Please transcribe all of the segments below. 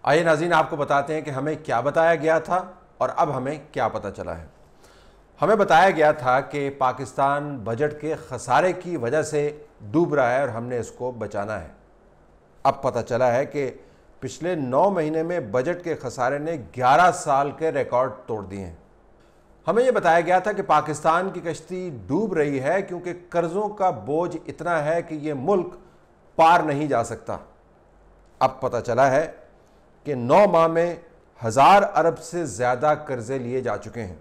आइए नाज़रीन, आपको बताते हैं कि हमें क्या बताया गया था और अब हमें क्या पता चला है। हमें बताया गया था कि पाकिस्तान बजट के खसारे की वजह से डूब रहा है और हमने इसको बचाना है। अब पता चला है कि पिछले 9 महीने में बजट के खसारे ने 11 साल के रिकॉर्ड तोड़ दिए हैं। हमें यह बताया गया था कि पाकिस्तान की कश्ती डूब रही है क्योंकि कर्ज़ों का बोझ इतना है कि ये मुल्क पार नहीं जा सकता। अब पता चला है कि 9 माह में 1000 अरब से ज़्यादा कर्ज़े लिए जा चुके हैं।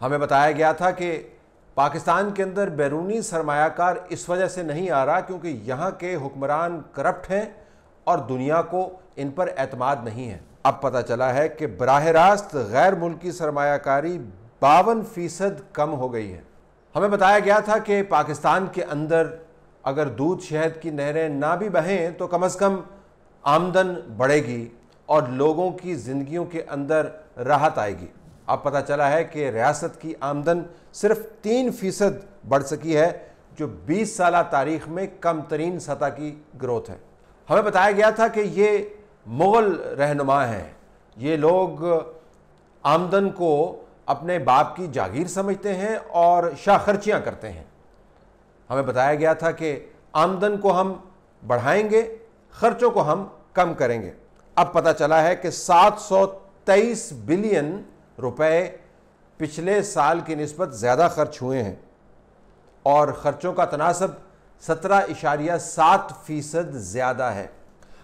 हमें बताया गया था कि पाकिस्तान के अंदर बैरूनी सरमायाकार इस वजह से नहीं आ रहा क्योंकि यहाँ के हुक्मरान करप्ट हैं और दुनिया को इन पर एतमाद नहीं है। अब पता चला है कि बराह रास्त गैर मुल्की सरमायाकारी 52% कम हो गई है। हमें बताया गया था कि पाकिस्तान के अंदर अगर दूध शहद की नहरें ना भी बहें तो कम से कम आमदन बढ़ेगी और लोगों की ज़िंदगियों के अंदर राहत आएगी। अब पता चला है कि रियासत की आमदन सिर्फ 3% बढ़ सकी है, जो 20 साल तारीख में कम तरीन सतह की ग्रोथ है। हमें बताया गया था कि ये मुग़ल रहनुमा हैं, ये लोग आमदन को अपने बाप की जागीर समझते हैं और शाखर्चियाँ करते हैं। हमें बताया गया था कि आमदन को हम बढ़ाएंगे, खर्चों को हम कम करेंगे। अब पता चला है कि 723 बिलियन रुपए पिछले साल की निस्बत ज़्यादा खर्च हुए हैं और ख़र्चों का तनासब 17.7% ज़्यादा है।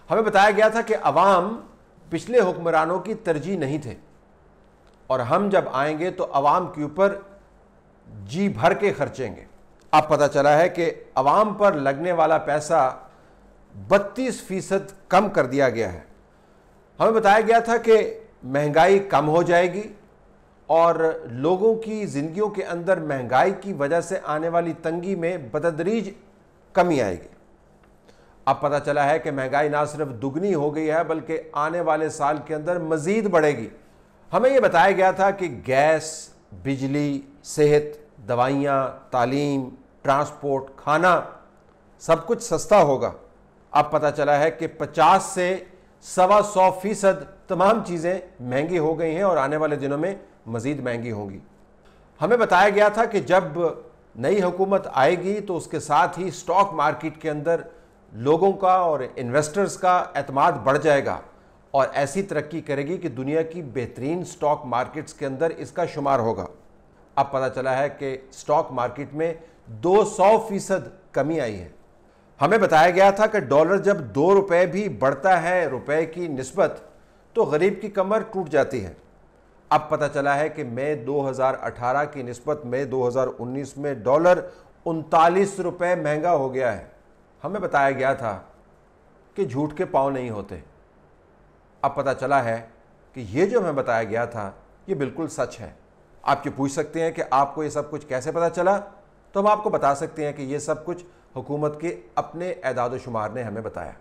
हमें बताया गया था कि अवाम पिछले हुक्मरानों की तरजीह नहीं थे और हम जब आएंगे तो अवाम के ऊपर जी भर के खर्चेंगे। अब पता चला है कि अवाम पर लगने वाला पैसा 32% कम कर दिया गया है। हमें बताया गया था कि महंगाई कम हो जाएगी और लोगों की ज़िंदगियों के अंदर महंगाई की वजह से आने वाली तंगी में बतदरीज कमी आएगी। अब पता चला है कि महंगाई ना सिर्फ दुगनी हो गई है बल्कि आने वाले साल के अंदर मज़ीद बढ़ेगी। हमें यह बताया गया था कि गैस, बिजली, सेहत, दवाइयाँ, तालीम, ट्रांसपोर्ट, खाना सब कुछ सस्ता होगा। अब पता चला है कि 50 से 125% तमाम चीज़ें महंगी हो गई हैं और आने वाले दिनों में मज़ीद महंगी होंगी। हमें बताया गया था कि जब नई हुकूमत आएगी तो उसके साथ ही स्टॉक मार्केट के अंदर लोगों का और इन्वेस्टर्स का एतमाद बढ़ जाएगा और ऐसी तरक्की करेगी कि दुनिया की बेहतरीन स्टॉक मार्केट्स के अंदर इसका शुमार होगा। अब पता चला है कि स्टॉक मार्केट में 200% कमी आई है। हमें बताया गया था कि डॉलर जब 2 रुपये भी बढ़ता है रुपए की निस्बत तो गरीब की कमर टूट जाती है। अब पता चला है कि मई 2018 की निस्बत मई 2019 में डॉलर 39 रुपये महंगा हो गया है। हमें बताया गया था कि झूठ के पाँव नहीं होते। अब पता चला है कि ये जो हमें बताया गया था ये बिल्कुल सच है। आप ये पूछ सकते हैं कि आपको ये सब कुछ कैसे पता चला, तो हम आपको बता सकते हैं कि ये सब कुछ हुकूमत के अपने एदाद व शुमार ने हमें बताया।